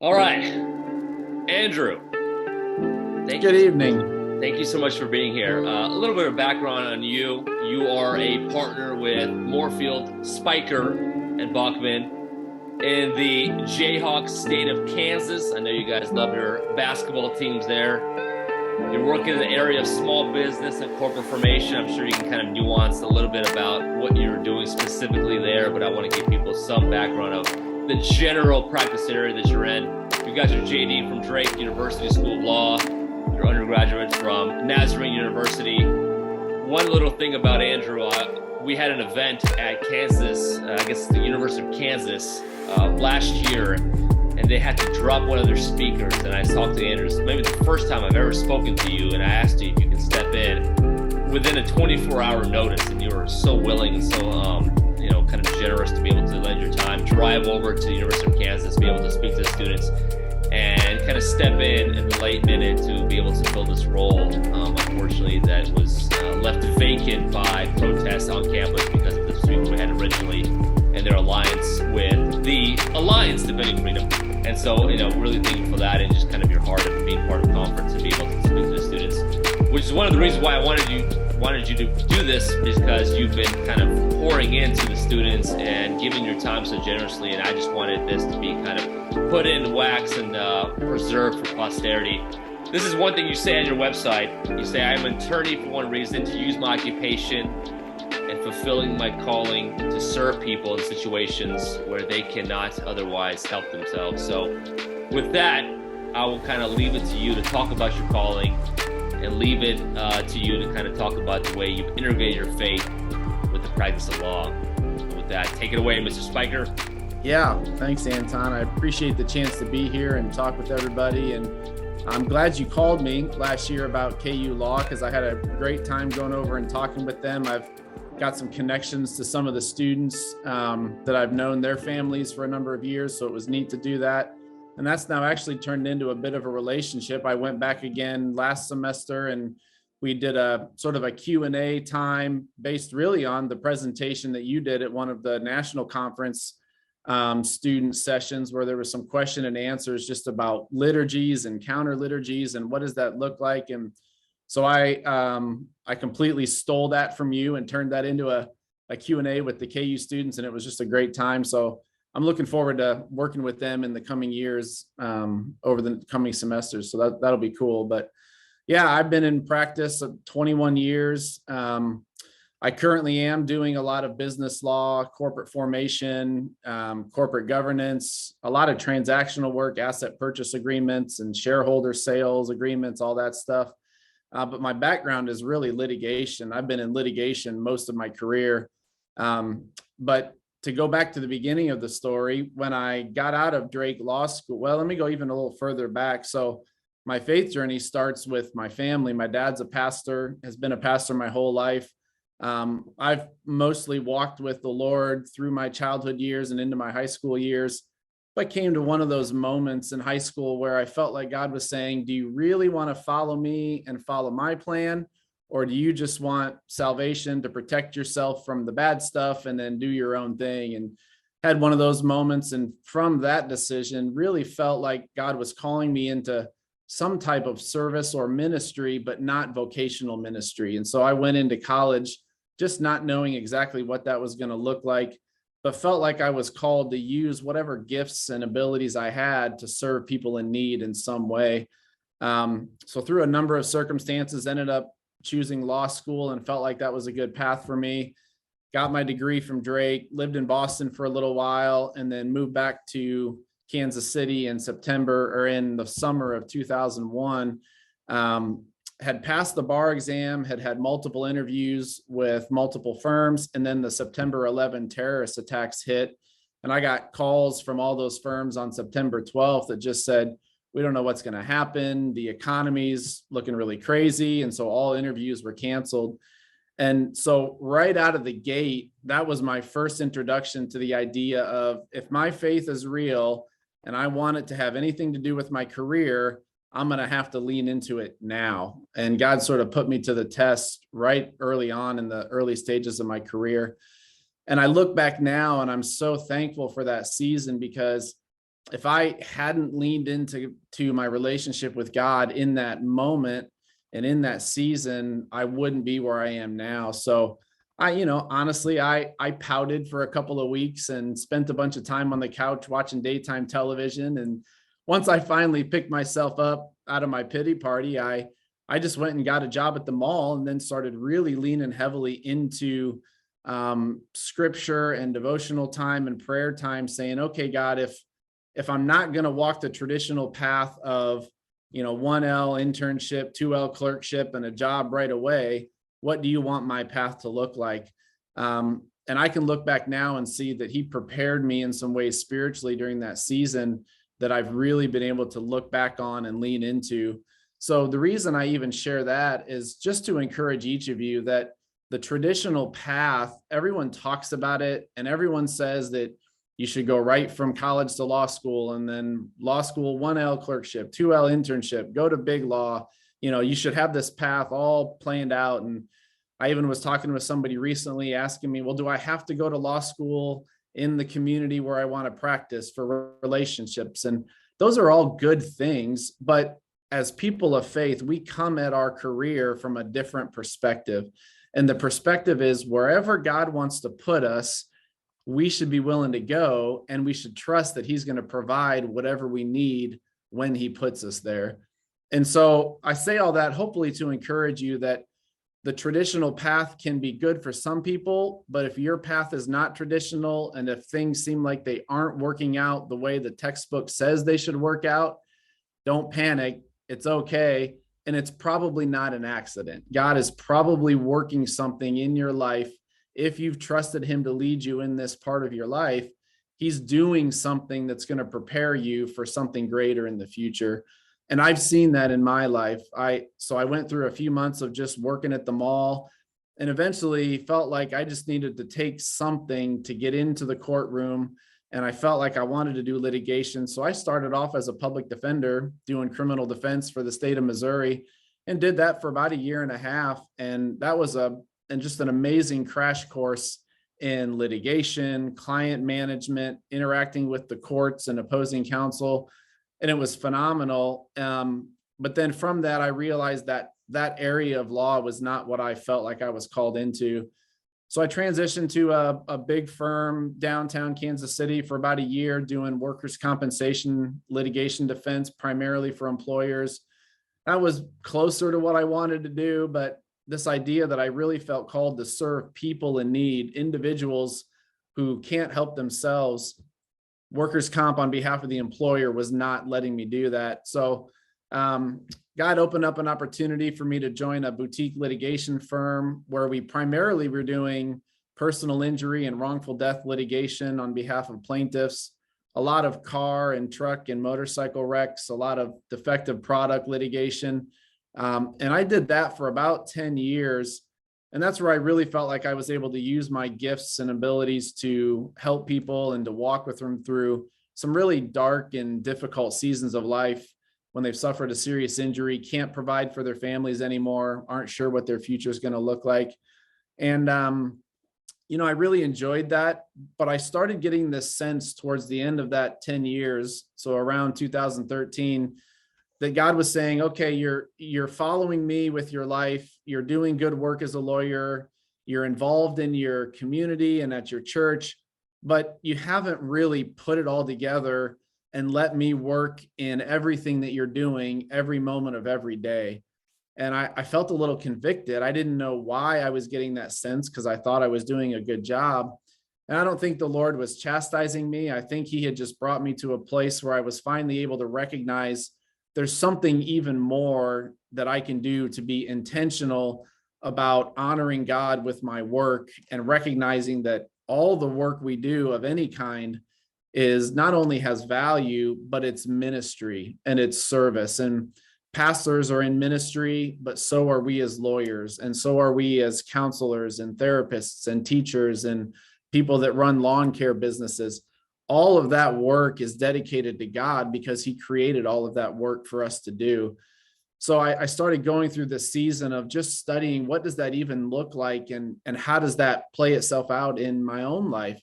All right, Andrew, thank Good you. evening. Thank you so much for being here. A little bit of background on you. You are a partner with Moorfield, Speicher, and Bachman in the Jayhawks state of Kansas. I know you guys love your basketball teams there. You're working in the area of small business and corporate formation. I'm sure you can kind of nuance a little bit about what you're doing specifically there, but I want to give people some background of the general practice area that you're in. You got your JD from Drake University School of Law, your undergraduate from Nazarene University. One little thing about Andrew, we had an event at Kansas, I guess the University of Kansas, last year, and they had to drop one of their speakers. And I talked to Andrew, maybe the first time I've ever spoken to you, and I asked you if you can step in within a 24-hour notice, and you were so willing and so kind of generous to be able to lend your time, drive over to the University of Kansas, be able to speak to the students, and kind of step in the late minute to be able to fill this role. Unfortunately, that was left vacant by protests on campus because of the speaker we had originally and their alliance with the Alliance Defending Freedom. And so, really thankful for that and just kind of your heart of being part of the conference and being able to speak to the students, which is one of the reasons why I wanted you to do this, because you've been kind of pouring into the students and giving your time so generously. And I just wanted this to be kind of put in wax and preserved for posterity. This is one thing you say on your website. You say, I am an attorney for one reason, to use my occupation and fulfilling my calling to serve people in situations where they cannot otherwise help themselves. So with that, I will kind of leave it to you to talk about your calling and leave it to you to kind of talk about the way you've integrated your faith with the practice of law. And with that, take it away, Mr. Speicher. Yeah, thanks, Anton. I appreciate the chance to be here and talk with everybody. And I'm glad you called me last year about KU Law, because I had a great time going over and talking with them. I've got some connections to some of the students that I've known their families for a number of years, so it was neat to do that. And that's now actually turned into a bit of a relationship. I went back again last semester and we did a sort of a Q&A time based really on the presentation that you did at one of the national conference student sessions, where there was some question and answers just about liturgies and counter liturgies and what does that look like. And so I completely stole that from you and turned that into a Q&A with the KU students, and it was just a great time. So I'm looking forward to working with them in the coming years, over the coming semesters. So that'll be cool. But yeah, I've been in practice 21 years. I currently am doing a lot of business law, corporate formation, corporate governance, a lot of transactional work, asset purchase agreements and shareholder sales agreements, all that stuff. But my background is really litigation. I've been in litigation most of my career. But to go back to the beginning of the story, when I got out of Drake Law School, well, let me go even a little further back. So my faith journey starts with my family. My dad's a pastor, has been a pastor my whole life. I've mostly walked with the Lord through my childhood years and into my high school years. I came to one of those moments in high school where I felt like God was saying, do you really want to follow me and follow my plan? Or do you just want salvation to protect yourself from the bad stuff and then do your own thing? And had one of those moments. And from that decision, really felt like God was calling me into some type of service or ministry, but not vocational ministry. And so I went into college just not knowing exactly what that was going to look like, but felt like I was called to use whatever gifts and abilities I had to serve people in need in some way. So through a number of circumstances, ended up choosing law school and felt like that was a good path for me. Got my degree from Drake, lived in Boston for a little while, and then moved back to Kansas City in the summer of 2001. Had passed the bar exam, had multiple interviews with multiple firms, and then the September 11 terrorist attacks hit. And I got calls from all those firms on September 12th that just said, we don't know what's going to happen. The economy's looking really crazy. And so all interviews were canceled. And so right out of the gate, that was my first introduction to the idea of, if my faith is real and I want it to have anything to do with my career, I'm going to have to lean into it now. And God sort of put me to the test right early on in the early stages of my career. And I look back now and I'm so thankful for that season, because if I hadn't leaned into my relationship with God in that moment and in that season, I wouldn't be where I am now. So honestly, I pouted for a couple of weeks and spent a bunch of time on the couch watching daytime television. And once I finally picked myself up out of my pity party, I just went and got a job at the mall and then started really leaning heavily into scripture and devotional time and prayer time, saying, okay, God, if I'm not going to walk the traditional path of, 1L internship, 2L clerkship, and a job right away, what do you want my path to look like? And I can look back now and see that he prepared me in some ways spiritually during that season that I've really been able to look back on and lean into. So the reason I even share that is just to encourage each of you that the traditional path, everyone talks about it and everyone says that you should go right from college to law school, and then law school, 1L clerkship, 2L internship, go to big law. You should have this path all planned out. And I even was talking with somebody recently asking me, well, do I have to go to law school in the community where I want to practice for relationships? And those are all good things. But as people of faith, we come at our career from a different perspective. And the perspective is wherever God wants to put us, we should be willing to go, and we should trust that he's going to provide whatever we need when he puts us there. And so I say all that hopefully to encourage you that the traditional path can be good for some people, but if your path is not traditional and if things seem like they aren't working out the way the textbook says they should work out, don't panic. It's okay. And it's probably not an accident. God is probably working something in your life. If you've trusted him to lead you in this part of your life, he's doing something that's going to prepare you for something greater in the future. And I've seen that in my life. So I went through a few months of just working at the mall and eventually felt like I just needed to take something to get into the courtroom. And I felt like I wanted to do litigation. So I started off as a public defender doing criminal defense for the state of Missouri and did that for about a year and a half. And that was just an amazing crash course in litigation, client management, interacting with the courts and opposing counsel. And it was phenomenal. But then from that, I realized that that area of law was not what I felt like I was called into. So I transitioned to a big firm downtown Kansas City for about a year doing workers' compensation litigation defense, primarily for employers. That was closer to what I wanted to do, but this idea that I really felt called to serve people in need, individuals who can't help themselves, workers' comp on behalf of the employer was not letting me do that. So God opened up an opportunity for me to join a boutique litigation firm where we primarily were doing personal injury and wrongful death litigation on behalf of plaintiffs, a lot of car and truck and motorcycle wrecks, a lot of defective product litigation. And I did that for about 10 years. And that's where I really felt like I was able to use my gifts and abilities to help people and to walk with them through some really dark and difficult seasons of life when they've suffered a serious injury, can't provide for their families anymore, aren't sure what their future is going to look like. And, I really enjoyed that, but I started getting this sense towards the end of that 10 years. So around 2013, that God was saying, okay, you're following me with your life. You're doing good work as a lawyer. You're involved in your community and at your church, but you haven't really put it all together and let me work in everything that you're doing every moment of every day. And I felt a little convicted. I didn't know why I was getting that sense because I thought I was doing a good job. And I don't think the Lord was chastising me. I think he had just brought me to a place where I was finally able to recognize there's something even more that I can do to be intentional about honoring God with my work and recognizing that all the work we do of any kind is not only has value, but it's ministry and it's service. And pastors are in ministry, but so are we as lawyers, and so are we as counselors and therapists and teachers and people that run lawn care businesses. All of that work is dedicated to God because he created all of that work for us to do. So I started going through this season of just studying what does that even look like and how does that play itself out in my own life.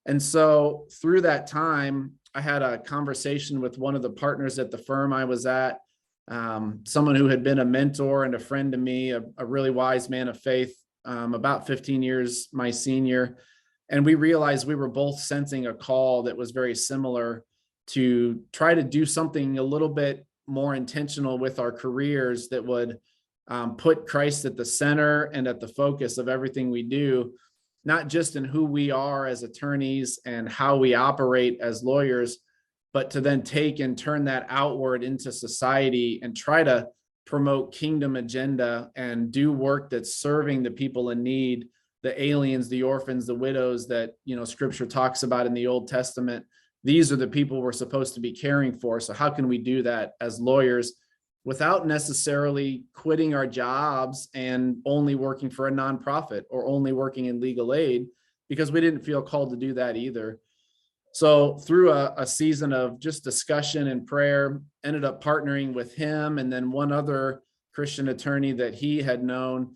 And so through that time, I had a conversation with one of the partners at the firm I was at, someone who had been a mentor and a friend to me, a really wise man of faith, about 15 years my senior. And we realized we were both sensing a call that was very similar to try to do something a little bit more intentional with our careers that would put Christ at the center and at the focus of everything we do, not just in who we are as attorneys and how we operate as lawyers, but to then take and turn that outward into society and try to promote kingdom agenda and do work that's serving the people in need, the aliens, the orphans, the widows that, scripture talks about in the Old Testament. These are the people we're supposed to be caring for. So how can we do that as lawyers without necessarily quitting our jobs and only working for a nonprofit or only working in legal aid? Because we didn't feel called to do that either. So through a season of just discussion and prayer, ended up partnering with him and then one other Christian attorney that he had known.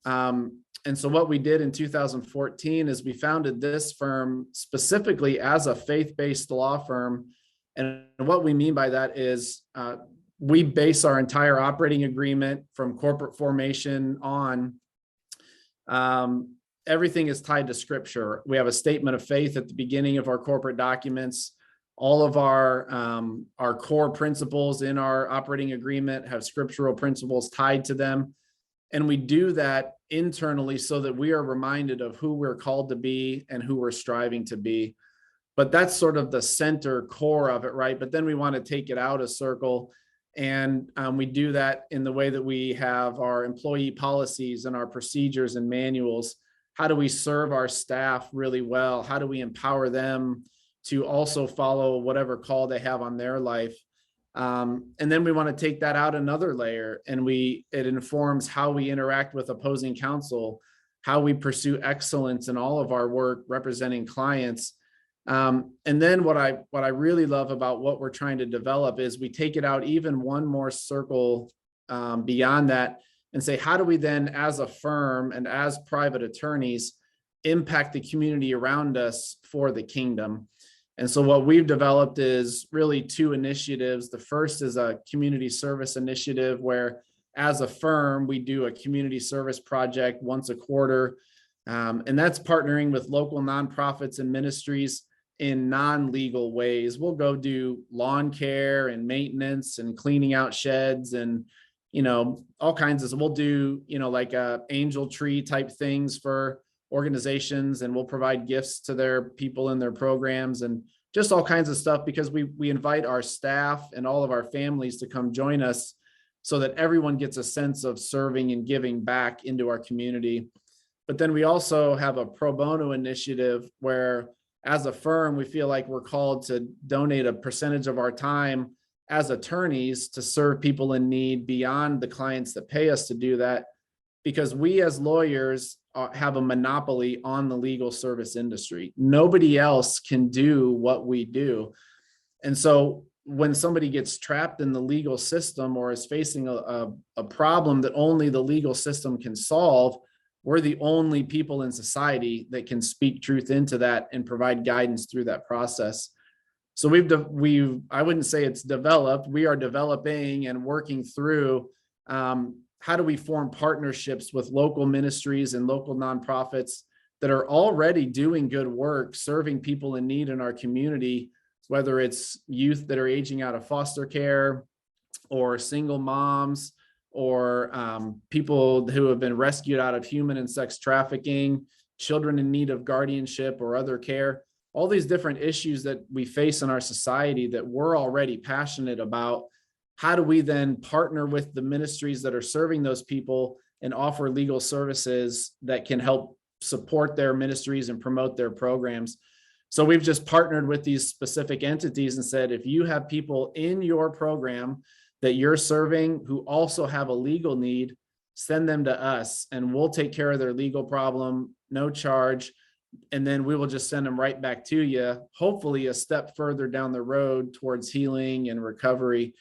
And so what we did in 2014 is we founded this firm specifically as a faith-based law firm. And what we mean by that is we base our entire operating agreement from corporate formation on everything is tied to scripture. We have a statement of faith at the beginning of our corporate documents. All of our core principles in our operating agreement have scriptural principles tied to them. And we do that internally so that we are reminded of who we're called to be and who we're striving to be. But that's sort of the center core of it, right? But then we want to take it out a circle. And we do that in the way that we have our employee policies and our procedures and manuals. How do we serve our staff really well? How do we empower them to also follow whatever call they have on their life? And then we want to take that out another layer, and it informs how we interact with opposing counsel, how we pursue excellence in all of our work representing clients. And then what I really love about what we're trying to develop is we take it out even one more circle beyond that and say, how do we then as a firm and as private attorneys impact the community around us for the kingdom? And so what we've developed is really two initiatives. The first is a community service initiative where as a firm, we do a community service project once a quarter. And that's partnering with local nonprofits and ministries in non-legal ways. We'll go do lawn care and maintenance and cleaning out sheds and, all kinds of, so we'll do, like angel tree type things for organizations, and we'll provide gifts to their people in their programs and just all kinds of stuff, because we invite our staff and all of our families to come join us so that everyone gets a sense of serving and giving back into our community. But then we also have a pro bono initiative where as a firm, we feel like we're called to donate a percentage of our time as attorneys to serve people in need beyond the clients that pay us to do that, because we as lawyers have a monopoly on the legal service industry. Nobody else can do what we do. And so when somebody gets trapped in the legal system or is facing a problem that only the legal system can solve, we're the only people in society that can speak truth into that and provide guidance through that process. So I wouldn't say it's developed. We are developing and working through how do we form partnerships with local ministries and local nonprofits that are already doing good work, serving people in need in our community, whether it's youth that are aging out of foster care or single moms or people who have been rescued out of human and sex trafficking, children in need of guardianship or other care, all these different issues that we face in our society that we're already passionate about. How do we then partner with the ministries that are serving those people and offer legal services that can help support their ministries and promote their programs? So we've just partnered with these specific entities and said, if you have people in your program that you're serving who also have a legal need, send them to us and we'll take care of their legal problem, no charge. And then we will just send them right back to you, hopefully a step further down the road towards healing and recovery.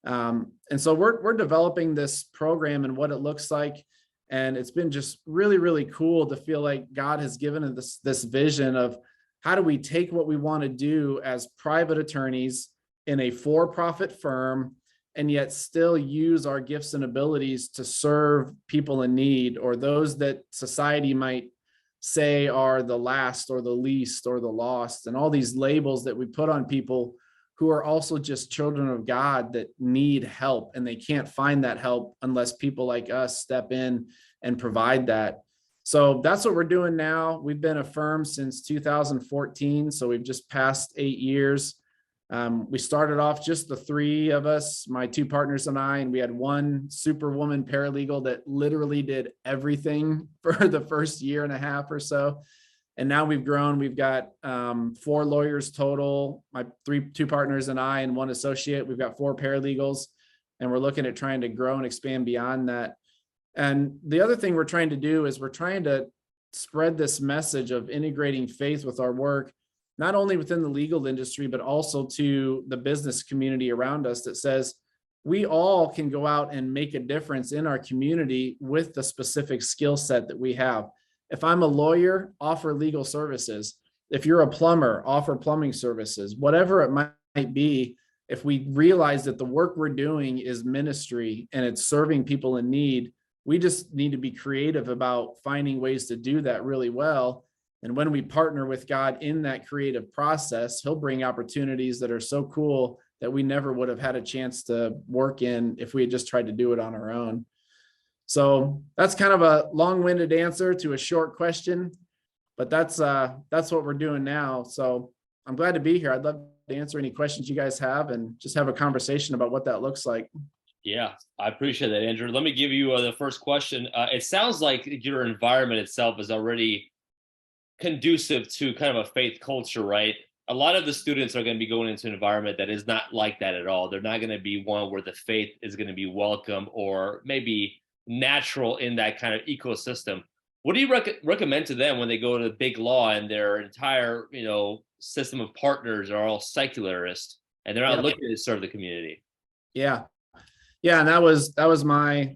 And so we're developing this program and what it looks like. And it's been just really, really cool to feel like God has given us this vision of how do we take what we want to do as private attorneys in a for-profit firm and yet still use our gifts and abilities to serve people in need, or those that society might say are the last or the least or the lost, and all these labels that we put on people who are also just children of God that need help, and they can't find that help unless people like us step in and provide that. So that's what we're doing now. We've been a firm since 2014, so we've just passed 8 years. We started off just the three of us, my two partners and I, and we had one superwoman paralegal that literally did everything for the first year and a half or so. And now we've grown. We've got 4 lawyers total, my two partners and I, and one associate. We've got 4 paralegals, and we're looking at trying to grow and expand beyond that. And the other thing we're trying to do is we're trying to spread this message of integrating faith with our work, not only within the legal industry, but also to the business community around us, that says we all can go out and make a difference in our community with the specific skill set that we have. If I'm a lawyer, offer legal services. If you're a plumber, offer plumbing services. Whatever it might be, if we realize that the work we're doing is ministry and it's serving people in need, we just need to be creative about finding ways to do that really well. And when we partner with God in that creative process, he'll bring opportunities that are so cool that we never would have had a chance to work in if we had just tried to do it on our own. So that's kind of a long-winded answer to a short question, but that's what we're doing now. So I'm glad to be here. I'd love to answer any questions you guys have and just have a conversation about what that looks like. Yeah, I appreciate that, Andrew. Let me give you the first question. It sounds like your environment itself is already conducive to kind of a faith culture, right? A lot of the students are going to be going into an environment that is not like that at all. They're not going to be one where the faith is going to be welcome or maybe natural in that kind of ecosystem. What do you recommend to them when they go to the big law and their entire, system of partners are all secularist and they're not looking to serve the community? Yeah. And that was my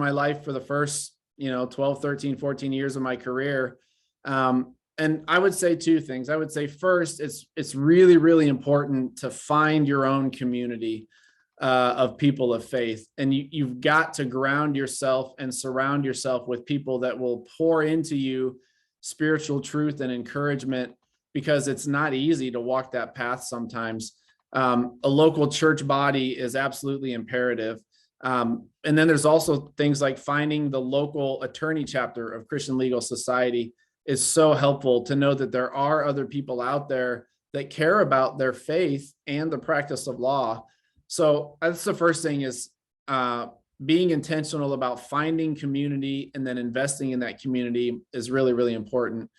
life for the first, 12, 13, 14 years of my career. And I would say 2 things. I would say first, it's really, really important to find your own community of people of faith. And you've got to ground yourself and surround yourself with people that will pour into you spiritual truth and encouragement, because it's not easy to walk that path sometimes. A local church body is absolutely imperative. And then there's also things like finding the local attorney chapter of Christian Legal Society is so helpful, to know that there are other people out there that care about their faith and the practice of law. So that's the first thing, is being intentional about finding community and then investing in that community is really, really important.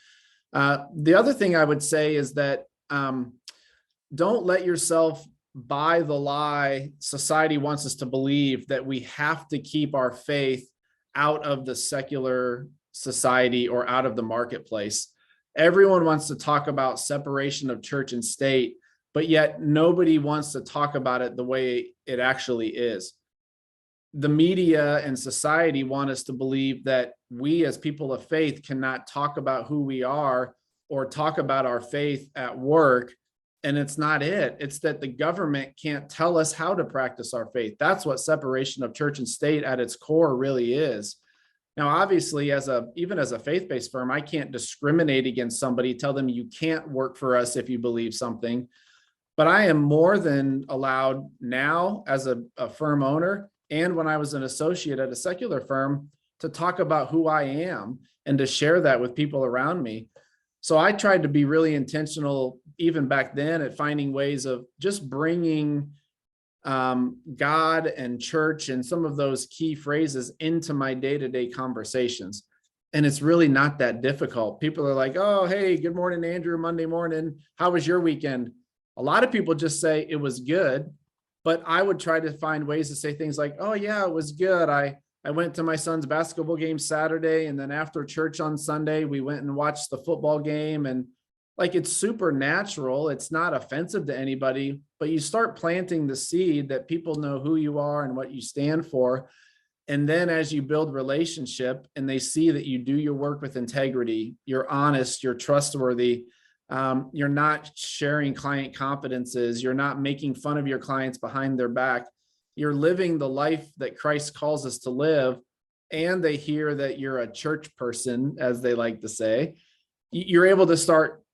The other thing I would say is that don't let yourself buy the lie society wants us to believe, that we have to keep our faith out of the secular society or out of the marketplace. Everyone wants to talk about separation of church and state, but yet nobody wants to talk about it the way it actually is. The media and society want us to believe that we as people of faith cannot talk about who we are or talk about our faith at work. And it's not it. It's that the government can't tell us how to practice our faith. That's what separation of church and state at its core really is. Now, obviously, even as a faith-based firm, I can't discriminate against somebody, tell them you can't work for us if you believe something. But I am more than allowed now as a firm owner, and when I was an associate at a secular firm, to talk about who I am and to share that with people around me. So I tried to be really intentional, even back then, at finding ways of just bringing God and church and some of those key phrases into my day-to-day conversations. And it's really not that difficult. People are like, oh, hey, good morning, Andrew, Monday morning. How was your weekend? A lot of people just say it was good, but I would try to find ways to say things like, oh yeah, it was good. I went to my son's basketball game Saturday, and then after church on Sunday, we went and watched the football game. And like, it's super natural. It's not offensive to anybody, but you start planting the seed that people know who you are and what you stand for. And then as you build relationship and they see that you do your work with integrity, you're honest, you're trustworthy, You're not sharing client confidences. You're not making fun of your clients behind their back. You're living the life that Christ calls us to live. And they hear that you're a church person, as they like to say. You're able to start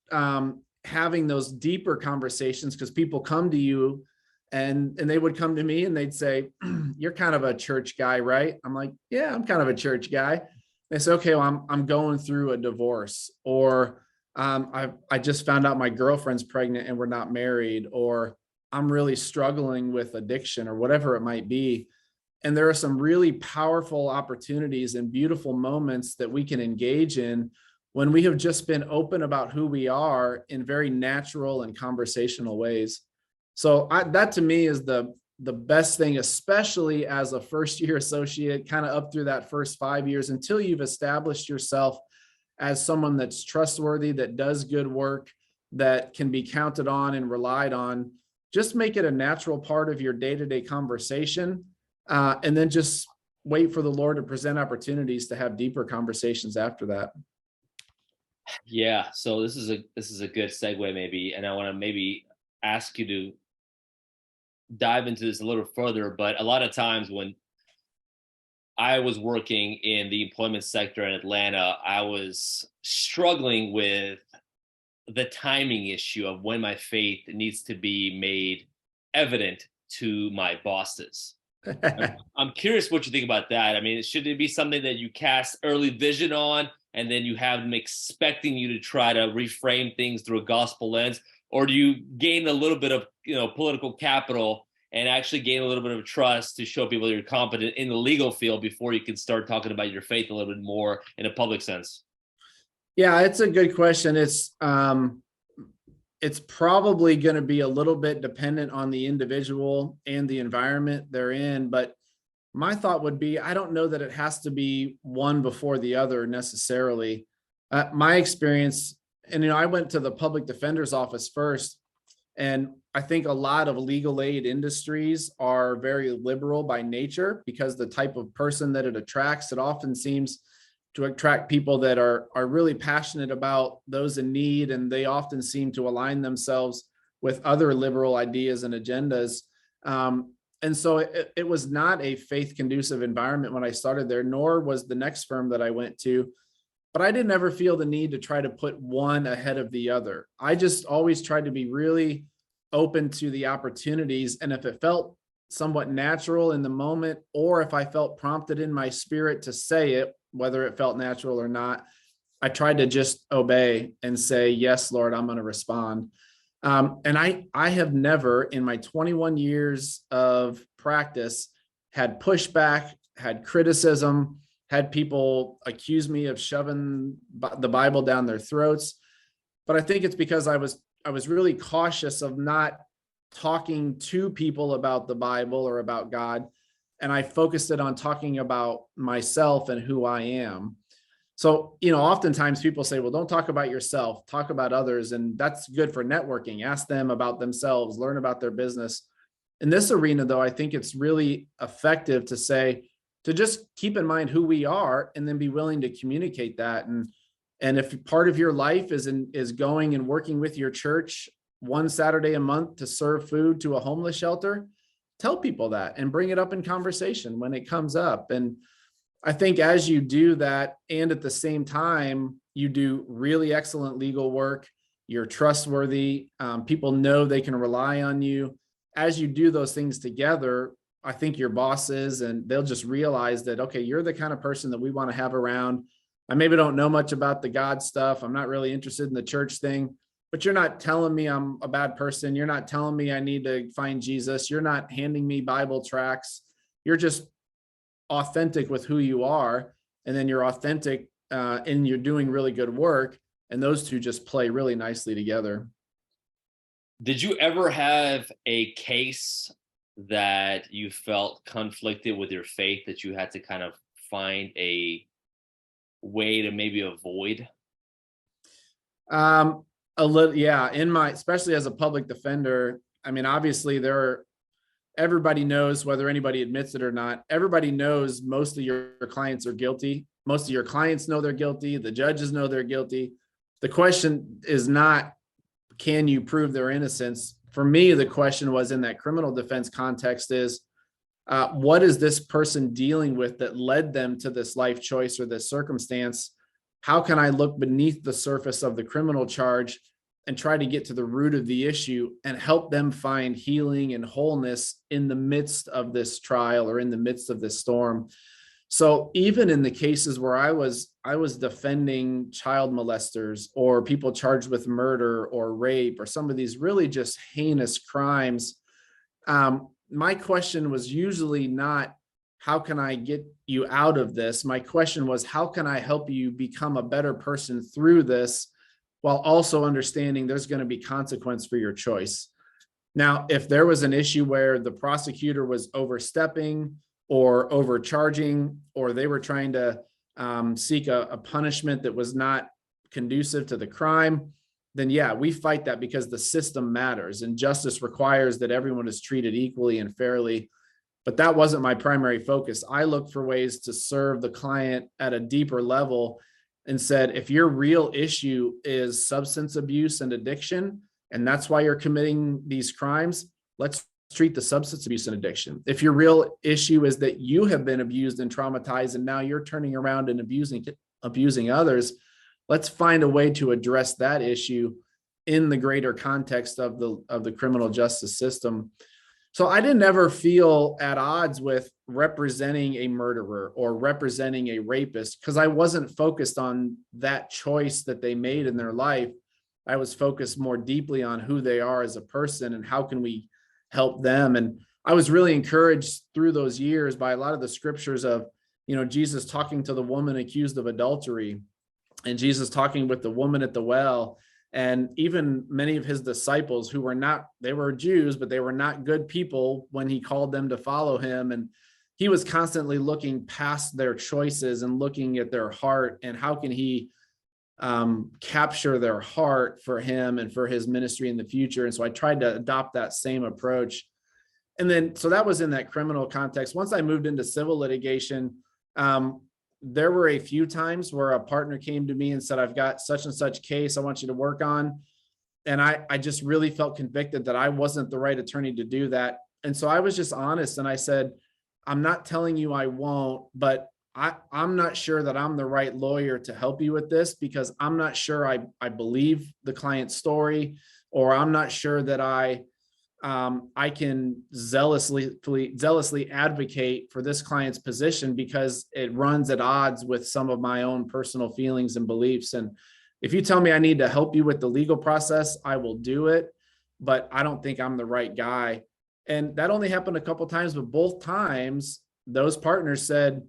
having those deeper conversations, because people come to you and they would come to me and they'd say, you're kind of a church guy, right? I'm like, yeah, I'm kind of a church guy. They say, okay, well, I'm going through a divorce, or I just found out my girlfriend's pregnant and we're not married, or I'm really struggling with addiction, or whatever it might be. And there are some really powerful opportunities and beautiful moments that we can engage in when we have just been open about who we are in very natural and conversational ways. So that to me is the best thing, especially as a first year associate, kind of up through that first 5 years, until you've established yourself as someone that's trustworthy, that does good work, that can be counted on and relied on. Just make it a natural part of your day-to-day conversation, and then just wait for the Lord to present opportunities to have deeper conversations after that. Yeah. So this is a good segue maybe, and I want to maybe ask you to dive into this a little further. But a lot of times when I was working in the employment sector in Atlanta, I was struggling with the timing issue of when my faith needs to be made evident to my bosses. I'm curious what you think about that. I mean, should it be something that you cast early vision on, and then you have them expecting you to try to reframe things through a gospel lens? Or do you gain a little bit of, political capital and actually gain a little bit of trust to show people you're competent in the legal field before you can start talking about your faith a little bit more in a public sense? Yeah, it's a good question. It's probably going to be a little bit dependent on the individual and the environment they're in. But my thought would be, I don't know that it has to be one before the other necessarily. My experience, and I went to the public defender's office first, and I think a lot of legal aid industries are very liberal by nature, because the type of person that it attracts, it often seems to attract people that are really passionate about those in need, and they often seem to align themselves with other liberal ideas and agendas. And so it was not a faith conducive environment when I started there, nor was the next firm that I went to. But I didn't ever feel the need to try to put one ahead of the other. I just always tried to be really open to the opportunities. And if it felt somewhat natural in the moment, or if I felt prompted in my spirit to say it, whether it felt natural or not, I tried to just obey and say, yes, Lord, I'm going to respond. And I have never in my 21 years of practice had pushback, had criticism, had people accuse me of shoving the Bible down their throats. But I think it's because I was really cautious of not talking to people about the Bible or about God. And I focused it on talking about myself and who I am. So, oftentimes people say, well, don't talk about yourself, talk about others. And that's good for networking. Ask them about themselves, learn about their business. In this arena, though, I think it's really effective to just keep in mind who we are, and then be willing to communicate that. And if part of your life is going and working with your church one Saturday a month to serve food to a homeless shelter, tell people that and bring it up in conversation when it comes up. And I think as you do that, and at the same time, you do really excellent legal work, you're trustworthy, people know they can rely on you. As you do those things together, I think your bosses, and they'll just realize that, okay, you're the kind of person that we want to have around. I maybe don't know much about the God stuff. I'm not really interested in the church thing, but you're not telling me I'm a bad person. You're not telling me I need to find Jesus. You're not handing me Bible tracts. You're just authentic with who you are. And then you're authentic and you're doing really good work. And those two just play really nicely together. Did you ever have a case that you felt conflicted with your faith that you had to kind of find a way to maybe avoid? A little, yeah. Especially as a public defender, I mean, obviously everybody knows, whether anybody admits it or not, everybody knows most of your clients are guilty. Most of your clients know they're guilty. The judges know they're guilty. The question is not can you prove their innocence? For me, the question was in that criminal defense context is, what is this person dealing with that led them to this life choice or this circumstance? How can I look beneath the surface of the criminal charge and try to get to the root of the issue and help them find healing and wholeness in the midst of this trial or in the midst of this storm? So even in the cases where I was defending child molesters or people charged with murder or rape or some of these really just heinous crimes, my question was usually not, how can I get you out of this? My question was, how can I help you become a better person through this, while also understanding there's going to be consequence for your choice. Now, if there was an issue where the prosecutor was overstepping or overcharging, or they were trying to seek a punishment that was not conducive to the crime, then yeah, we fight that because the system matters and justice requires that everyone is treated equally and fairly. But that wasn't my primary focus. I looked for ways to serve the client at a deeper level and said, if your real issue is substance abuse and addiction, and that's why you're committing these crimes, let's treat the substance abuse and addiction. If your real issue is that you have been abused and traumatized, and now you're turning around and abusing others, let's find a way to address that issue in the greater context of the criminal justice system. So I didn't ever feel at odds with representing a murderer or representing a rapist, because I wasn't focused on that choice that they made in their life. I was focused more deeply on who they are as a person and how can we help them. And I was really encouraged through those years by a lot of the scriptures of, Jesus talking to the woman accused of adultery, and Jesus talking with the woman at the well. And even many of his disciples who they were Jews, but they were not good people when he called them to follow him. And he was constantly looking past their choices and looking at their heart and how can he capture their heart for him and for his ministry in the future. And so I tried to adopt that same approach. And then, so that was in that criminal context. Once I moved into civil litigation, there were a few times where a partner came to me and said, I've got such and such case I want you to work on. And I just really felt convicted that I wasn't the right attorney to do that. And so I was just honest. And I said, I'm not telling you I won't, but I'm not sure that I'm the right lawyer to help you with this, because I'm not sure I believe the client's story, or I'm not sure that I can zealously advocate for this client's position, because it runs at odds with some of my own personal feelings and beliefs. And if you tell me I need to help you with the legal process, I will do it, but I don't think I'm the right guy. And that only happened a couple of times, but both times those partners said,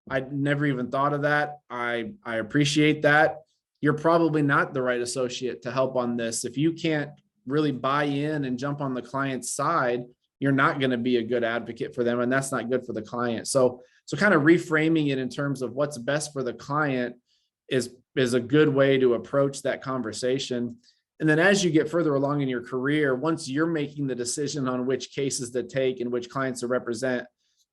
I never even thought of that. I appreciate that. You're probably not the right associate to help on this. If you can't really buy in and jump on the client's side, you're not going to be a good advocate for them, and that's not good for the client. So kind of reframing it in terms of what's best for the client is a good way to approach that conversation. And then as you get further along in your career, once you're making the decision on which cases to take and which clients to represent,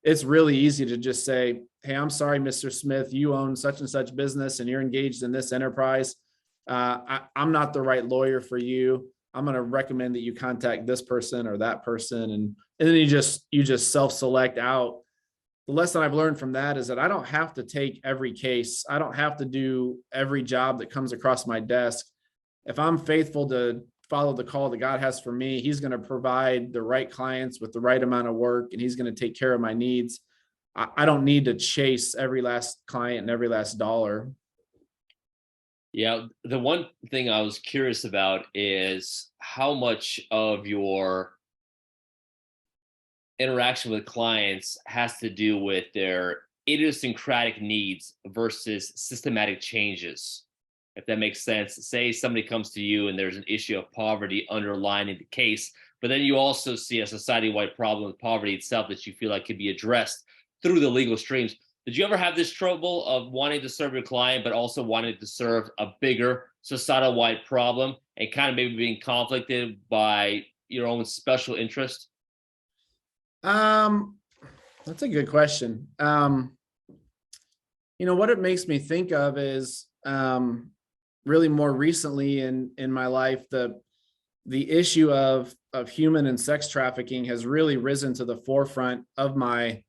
it's really easy to just say, hey, I'm sorry, Mr. Smith, you own such and such business and you're engaged in this enterprise. I'm not the right lawyer for you. I'm going to recommend that you contact this person or that person. And then you just self-select out. The lesson I've learned from that is that I don't have to take every case. I don't have to do every job that comes across my desk. If I'm faithful to follow the call that God has for me, he's going to provide the right clients with the right amount of work, and he's going to take care of my needs. I don't need to chase every last client and every last dollar. Yeah, the one thing I was curious about is how much of your interaction with clients has to do with their idiosyncratic needs versus systematic changes. If that makes sense. Say somebody comes to you and there's an issue of poverty underlying the case, but then you also see a society-wide problem with poverty itself that you feel like could be addressed through the legal streams. Did you ever have this trouble of wanting to serve your client, but also wanting to serve a bigger societal-wide problem and kind of maybe being conflicted by your own special interest? That's a good question. What it makes me think of is really more recently in my life, the the issue of human and sex trafficking has really risen to the forefront of my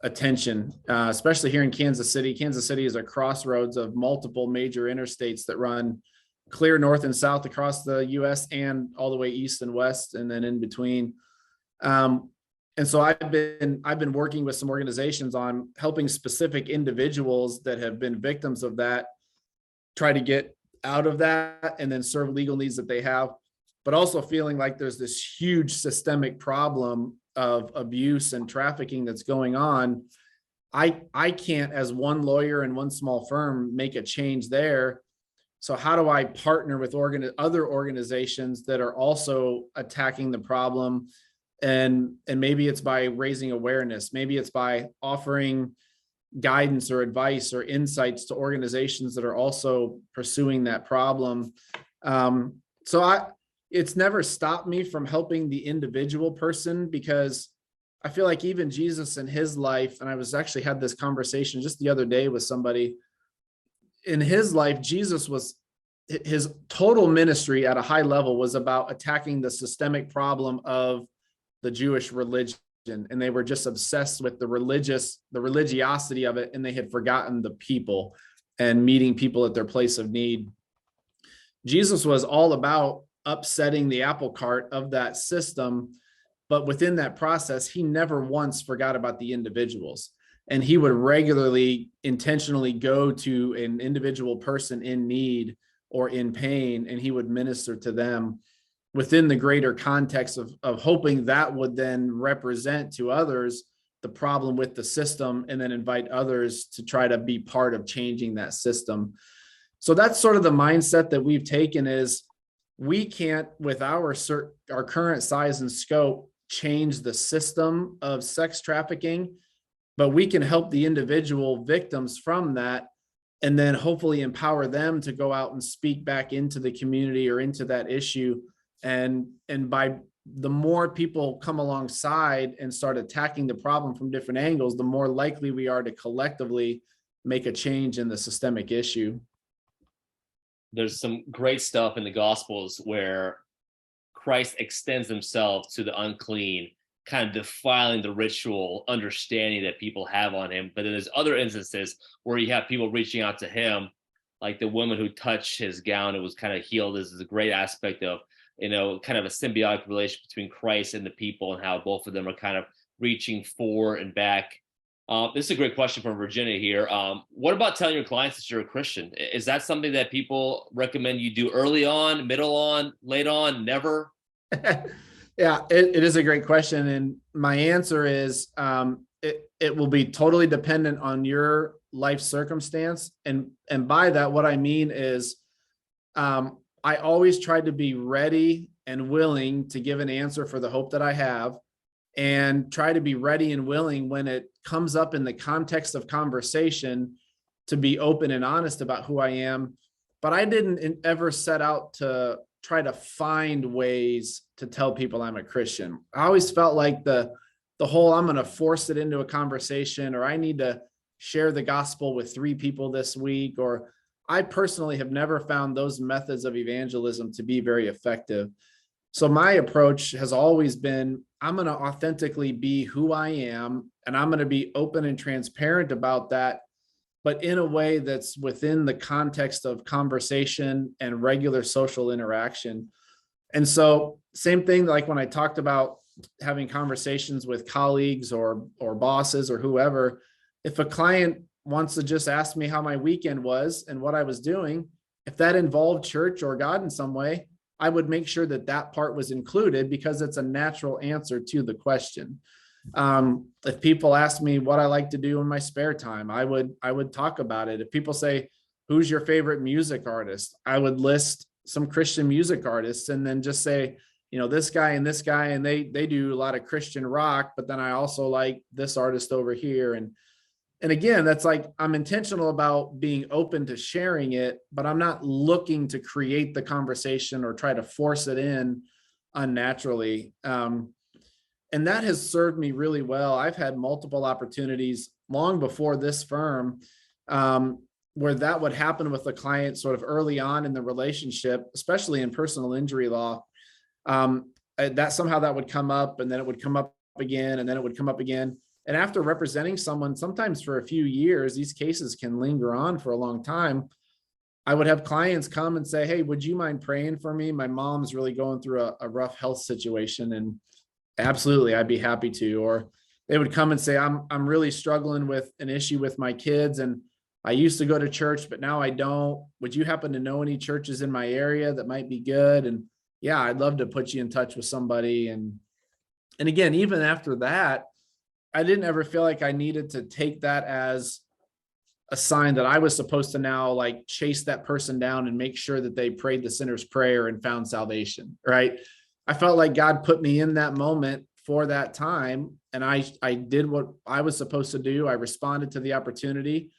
attention, especially here in Kansas City. Kansas City is a crossroads of multiple major interstates that run clear north and south across the U.S. and all the way east and west, and then in between. And so I've been working with some organizations on helping specific individuals that have been victims of that try to get out of that and then serve legal needs that they have, but also feeling like there's this huge systemic problem of abuse and trafficking that's going on. I can't, as one lawyer and one small firm, make a change there. So how do I partner with other organizations that are also attacking the problem? And maybe it's by raising awareness. Maybe it's by offering guidance or advice or insights to organizations that are also pursuing that problem. It's never stopped me from helping the individual person, because I feel like even Jesus in his life, and I was actually had this conversation just the other day with somebody, in his life, his total ministry at a high level was about attacking the systemic problem of the Jewish religion. And they were just obsessed with the religiosity of it. And they had forgotten the people and meeting people at their place of need. Jesus was all about upsetting the apple cart of that system. But within that process, he never once forgot about the individuals. And he would regularly, intentionally go to an individual person in need or in pain, and he would minister to them within the greater context of hoping that would then represent to others the problem with the system, and then invite others to try to be part of changing that system. So that's sort of the mindset that we've taken, is we can't, with our current size and scope, change the system of sex trafficking, but we can help the individual victims from that, and then hopefully empower them to go out and speak back into the community or into that issue. And by the more people come alongside and start attacking the problem from different angles, the more likely we are to collectively make a change in the systemic issue. There's some great stuff in the Gospels where Christ extends himself to the unclean, kind of defiling the ritual understanding that people have on him. But then there's other instances where you have people reaching out to him, like the woman who touched his gown and was kind of healed. This is a great aspect of, kind of a symbiotic relationship between Christ and the people, and how both of them are kind of reaching forward and back. This is a great question from Virginia here. What about telling your clients that you're a Christian? Is that something that people recommend you do early on, middle on, late on, never? Yeah, it is a great question. And my answer is it will be totally dependent on your life circumstance. And by that, what I mean is I always try to be ready and willing to give an answer for the hope that I have, and try to be ready and willing when it comes up in the context of conversation to be open and honest about who I am. But I didn't ever set out to try to find ways to tell people I'm a Christian. I always felt like the whole I'm going to force it into a conversation, or I need to share the gospel with 3 people this week, or I personally have never found those methods of evangelism to be very effective. So my approach has always been, I'm going to authentically be who I am, and I'm going to be open and transparent about that, but in a way that's within the context of conversation and regular social interaction. And so same thing, like when I talked about having conversations with colleagues or bosses or whoever, if a client wants to just ask me how my weekend was and what I was doing, if that involved church or God in some way, I would make sure that that part was included, because it's a natural answer to the question. If people ask me what I like to do in my spare time, I would talk about it. If people say, who's your favorite music artist, I would list some Christian music artists, and then just say, this guy, and they do a lot of Christian rock, but then I also like this artist over here. And again, that's like, I'm intentional about being open to sharing it, but I'm not looking to create the conversation or try to force it in unnaturally. And that has served me really well. I've had multiple opportunities long before this firm where that would happen with a client sort of early on in the relationship, especially in personal injury law. That somehow that would come up, and then it would come up again, and then it would come up again. And after representing someone, sometimes for a few years, these cases can linger on for a long time. I would have clients come and say, "Hey, would you mind praying for me? My mom's really going through a rough health situation." And absolutely, I'd be happy to. Or they would come and say, I'm really struggling with an issue with my kids, and I used to go to church, but now I don't. Would you happen to know any churches in my area that might be good? And yeah, I'd love to put you in touch with somebody. And again, even after that, I didn't ever feel like I needed to take that as a sign that I was supposed to now like chase that person down and make sure that they prayed the sinner's prayer and found salvation, right? I felt like God put me in that moment for that time, and I did what I was supposed to do. I responded to the opportunity,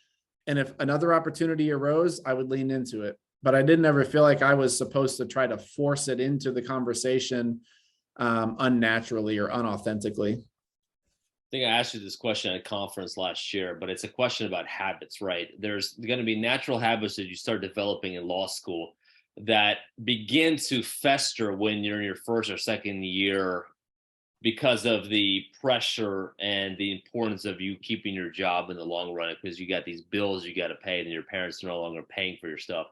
and if another opportunity arose, I would lean into it. But I didn't ever feel like I was supposed to try to force it into the conversation unnaturally or unauthentically. I think I asked you this question at a conference last year, but it's a question about habits, right? There's going to be natural habits that you start developing in law school that begin to fester when you're in your first or second year because of the pressure and the importance of you keeping your job in the long run, because you got these bills you got to pay and your parents are no longer paying for your stuff.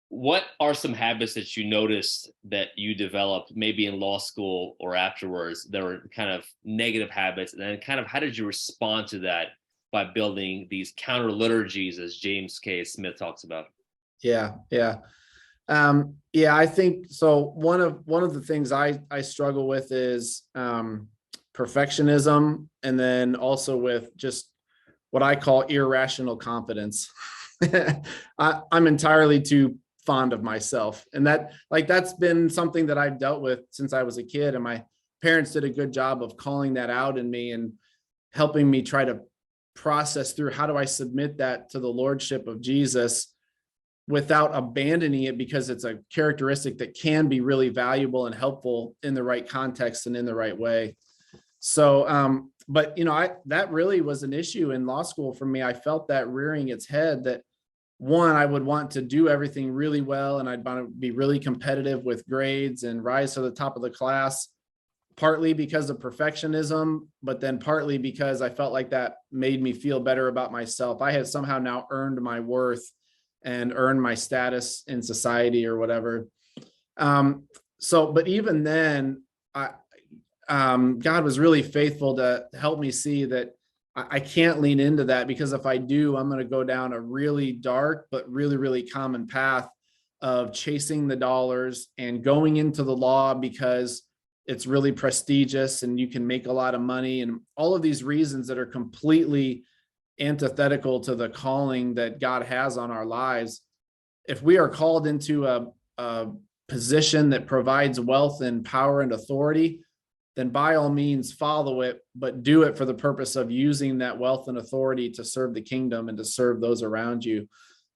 What are some habits that you noticed that you developed maybe in law school or afterwards that were kind of negative habits? And then kind of how did you respond to that by building these counter liturgies, as James K. Smith talks about? Yeah. I think so. One of the things I struggle with is perfectionism, and then also with just what I call irrational confidence. I'm entirely too fond of myself, and that's been something that I've dealt with since I was a kid, and my parents did a good job of calling that out in me and helping me try to process through how do I submit that to the lordship of Jesus without abandoning it, because it's a characteristic that can be really valuable and helpful in the right context and in the right way. So but that really was an issue in law school for me. I felt that rearing its head, that one, I would want to do everything really well, and I'd want to be really competitive with grades and rise to the top of the class, partly because of perfectionism, but then partly because I felt like that made me feel better about myself. I had somehow now earned my worth and earned my status in society or whatever. But even then, God was really faithful to help me see that I can't lean into that, because if I do, I'm going to go down a really dark, but really, really common path of chasing the dollars and going into the law because it's really prestigious and you can make a lot of money, and all of these reasons that are completely antithetical to the calling that God has on our lives. If we are called into a position that provides wealth and power and authority, then by all means follow it, but do it for the purpose of using that wealth and authority to serve the kingdom and to serve those around you.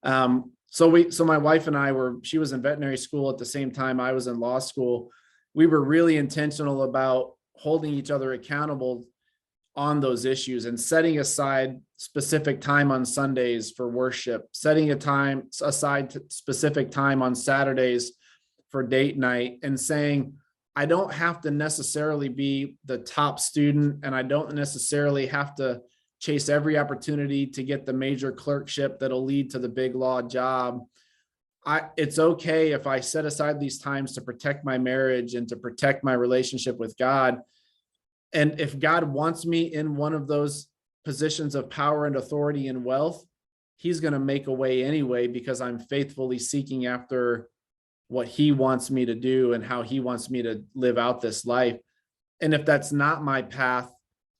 So my wife and I she was in veterinary school at the same time I was in law school. We were really intentional about holding each other accountable on those issues and setting aside specific time on Sundays for worship, setting specific time on Saturdays for date night, and saying, I don't have to necessarily be the top student, and I don't necessarily have to chase every opportunity to get the major clerkship that'll lead to the big law job. It's okay if I set aside these times to protect my marriage and to protect my relationship with God. And if God wants me in one of those positions of power and authority and wealth, he's going to make a way anyway, because I'm faithfully seeking after what he wants me to do and how he wants me to live out this life. And if that's not my path,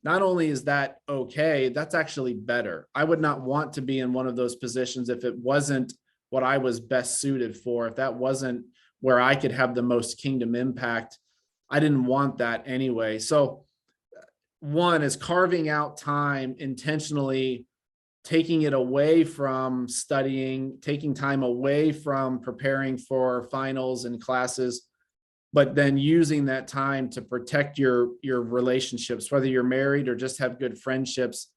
not only is that okay, that's actually better. I would not want to be in one of those positions if it wasn't what I was best suited for, if that wasn't where I could have the most kingdom impact. I didn't want that anyway. So one is carving out time intentionally, taking it away from studying, taking time away from preparing for finals and classes, but then using that time to protect your relationships, whether you're married or just have good friendships,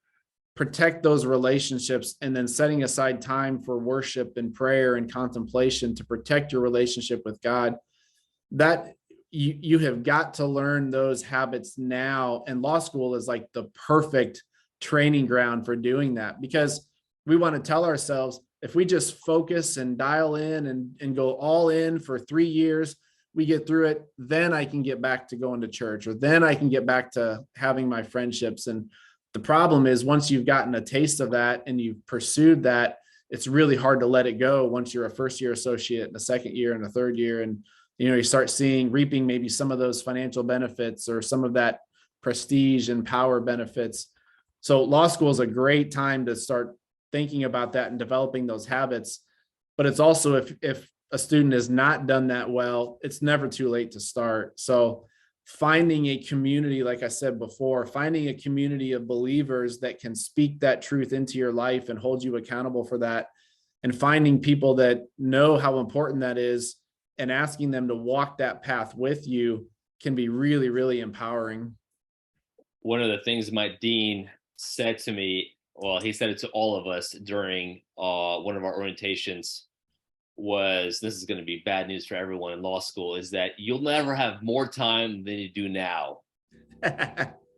protect those relationships, and then setting aside time for worship and prayer and contemplation to protect your relationship with God. That you have got to learn those habits now. And law school is like the perfect training ground for doing that, because we want to tell ourselves, if we just focus and dial in and go all in for 3 years, we get through it, then I can get back to going to church, or then I can get back to having my friendships. And the problem is, once you've gotten a taste of that and you've pursued that, it's really hard to let it go once you're a first year associate and a second year and a third year. And, you start reaping maybe some of those financial benefits or some of that prestige and power benefits. So law school is a great time to start thinking about that and developing those habits. But it's also, if a student has not done that well, it's never too late to start. So finding a community, like I said before, finding a community of believers that can speak that truth into your life and hold you accountable for that, and finding people that know how important that is and asking them to walk that path with you can be really, really empowering. One of the things my dean said to me, well, he said it to all of us during one of our orientations, was, this is going to be bad news for everyone in law school, is that you'll never have more time than you do now.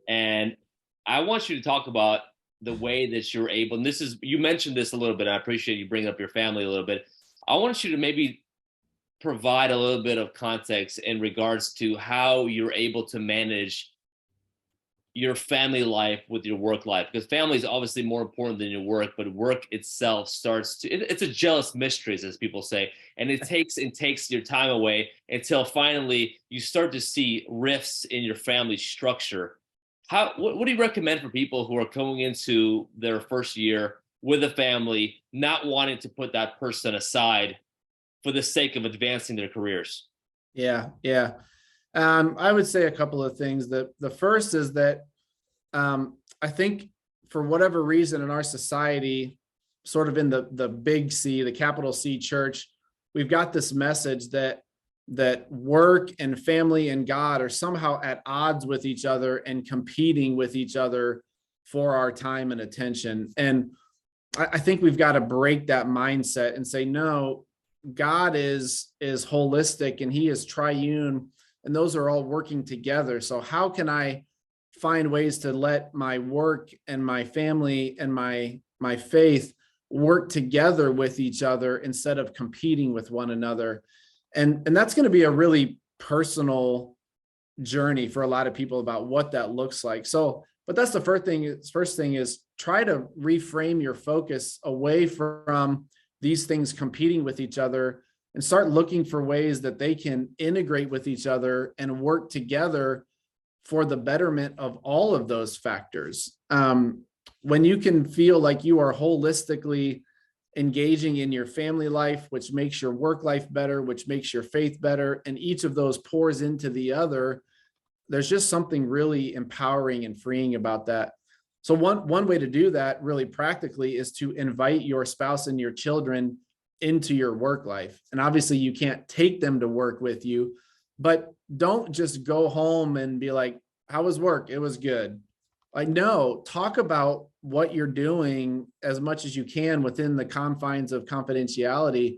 And I want you to talk about the way that you're able, and this is, you mentioned this a little bit, and I appreciate you bringing up your family a little bit. I want you to maybe provide a little bit of context in regards to how you're able to manage your family life with your work life, because family is obviously more important than your work, but work itself it's a jealous mistress, as people say, and it takes your time away until finally you start to see rifts in your family structure. What do you recommend for people who are coming into their first year with a family, not wanting to put that person aside for the sake of advancing their careers? Yeah. I would say a couple of things. The first is that I think, for whatever reason in our society, sort of in the big C, the capital C church, we've got this message that work and family and God are somehow at odds with each other and competing with each other for our time and attention. And I think we've got to break that mindset and say, no, God is holistic and he is triune, and those are all working together. So how can I find ways to let my work and my family and my faith work together with each other instead of competing with one another? And that's going to be a really personal journey for a lot of people about what that looks like. So, but that's the first thing is try to reframe your focus away from these things competing with each other and start looking for ways that they can integrate with each other and work together for the betterment of all of those factors. When you can feel like you are holistically engaging in your family life, which makes your work life better, which makes your faith better, and each of those pours into the other, there's just something really empowering and freeing about that. So one way to do that really practically is to invite your spouse and your children into your work life. And obviously you can't take them to work with you, but don't just go home and be like, how was work? It was good. Like, no, talk about what you're doing as much as you can within the confines of confidentiality.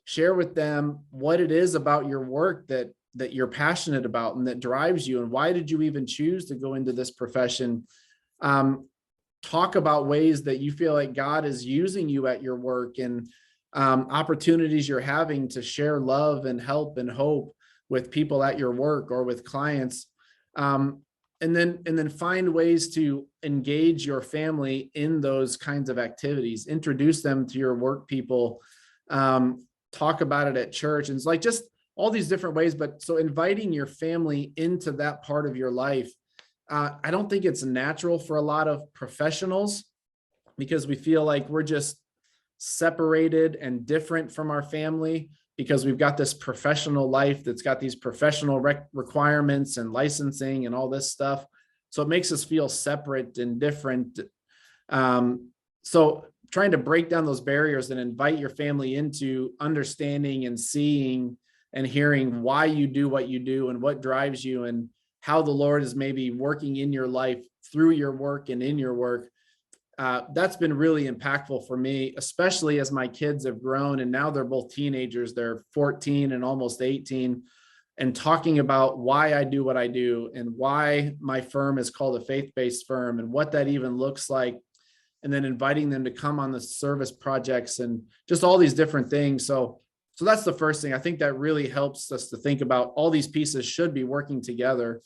Share with them what it is about your work that you're passionate about and that drives you, and why did you even choose to go into this profession. Talk about ways that you feel like God is using you at your work, and opportunities you're having to share love and help and hope with people at your work or with clients. And then find ways to engage your family in those kinds of activities, introduce them to your work people, talk about it at church. And it's like just all these different ways. But so inviting your family into that part of your life, I don't think it's natural for a lot of professionals, because we feel like we're just separated and different from our family because we've got this professional life that's got these professional requirements and licensing and all this stuff. So it makes us feel separate and different. So trying to break down those barriers and invite your family into understanding and seeing and hearing why you do what you do and what drives you and how the Lord is maybe working in your life through your work and in your work. That's been really impactful for me, especially as my kids have grown and now they're both teenagers. They're 14 and almost 18. and talking about why I do what I do and why my firm is called a faith-based firm and what that even looks like. And then inviting them to come on the service projects and just all these different things. So that's the first thing. I think that really helps us to think about all these pieces should be working together.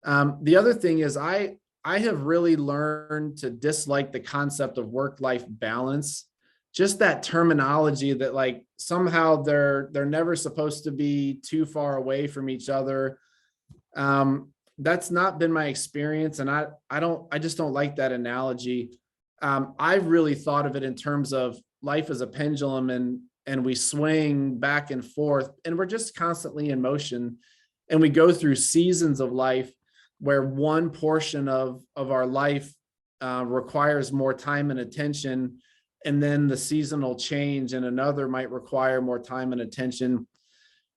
The other thing is I have really learned to dislike the concept of work-life balance. Just that terminology that like somehow they're never supposed to be too far away from each other. That's not been my experience. And I just don't like that analogy. I've really thought of it in terms of life as a pendulum, and we swing back and forth, and we're just constantly in motion, and we go through seasons of life where one portion of our life requires more time and attention, and then the seasonal change and another might require more time and attention.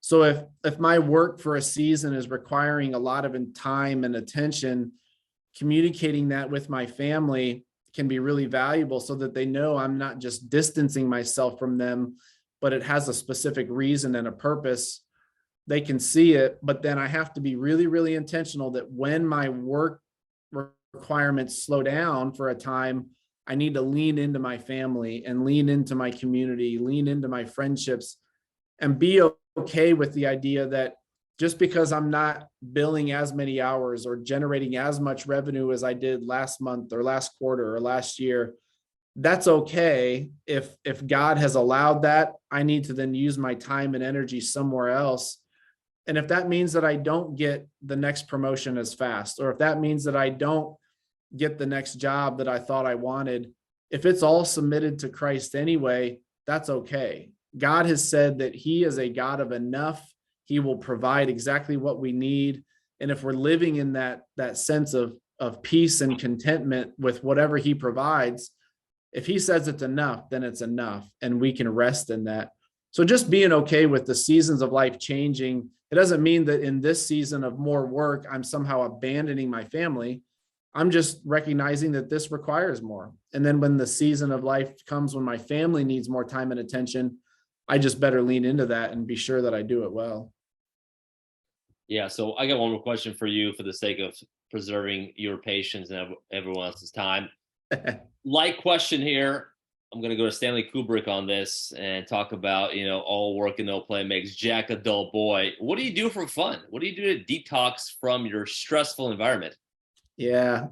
So if my work for a season is requiring a lot of time and attention, communicating that with my family can be really valuable so that they know I'm not just distancing myself from them, but it has a specific reason and a purpose. They can see it, but then I have to be really, really intentional that when my work requirements slow down for a time, I need to lean into my family and lean into my community, lean into my friendships, and be okay with the idea that just because I'm not billing as many hours or generating as much revenue as I did last month or last quarter or last year, that's okay. If God has allowed that, I need to then use my time and energy somewhere else. And if that means that I don't get the next promotion as fast, or if that means that I don't get the next job that I thought I wanted, if it's all submitted to Christ anyway, that's okay. God has said that he is a God of enough. He will provide exactly what we need. And if we're living in that sense of peace and contentment with whatever he provides, if he says it's enough, then it's enough, and we can rest in that. So just being okay with the seasons of life changing, it doesn't mean that in this season of more work, I'm somehow abandoning my family. I'm just recognizing that this requires more. And then when the season of life comes when my family needs more time and attention, I just better lean into that and be sure that I do it well. Yeah. So I got one more question for you for the sake of preserving your patience and everyone else's time. Light question here. I'm going to go to Stanley Kubrick on this and talk about, all work and no play makes Jack a dull boy. What do you do for fun? What do you do to detox from your stressful environment? Yeah.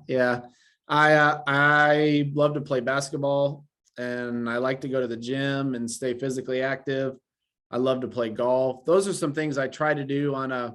I love to play basketball, and I like to go to the gym and stay physically active. I love to play golf. Those are some things I try to do on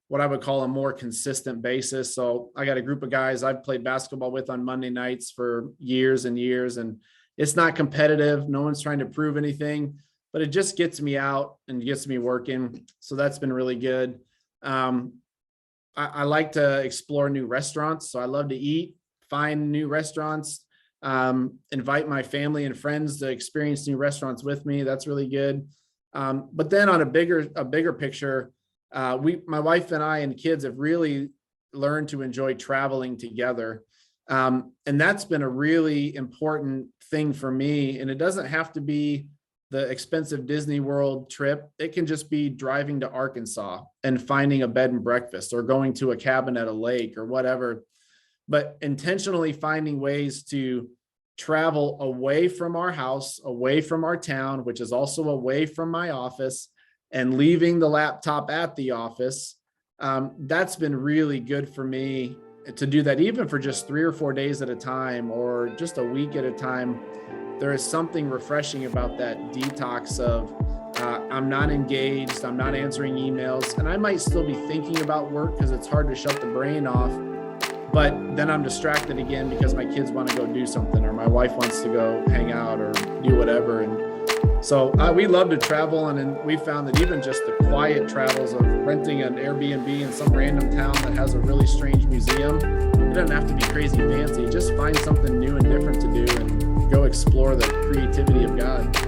what I would call a more consistent basis. So I got a group of guys I've played basketball with on Monday nights for years and years, and it's not competitive. No one's trying to prove anything, but it just gets me out and gets me working. So that's been really good. I like to explore new restaurants. So I love to eat, find new restaurants, invite my family and friends to experience new restaurants with me. That's really good. But then on a bigger picture, my wife and I and kids have really learned to enjoy traveling together. And that's been a really important thing for me. And it doesn't have to be the expensive Disney World trip. It can just be driving to Arkansas and finding a bed and breakfast, or going to a cabin at a lake or whatever, but intentionally finding ways to travel away from our house, away from our town, which is also away from my office, and leaving the laptop at the office. That's been really good for me to do that, even for just 3 or 4 days at a time, or just a week at a time. There is something refreshing about that detox of I'm not engaged, I'm not answering emails, and I might still be thinking about work because it's hard to shut the brain off, but then I'm distracted again because my kids want to go do something, or my wife wants to go hang out or do whatever. And so we love to travel, and then we found that even just the quiet travels of renting an Airbnb in some random town that has a really strange museum, it doesn't have to be crazy fancy. Just find something new and different to do and go explore the creativity of God.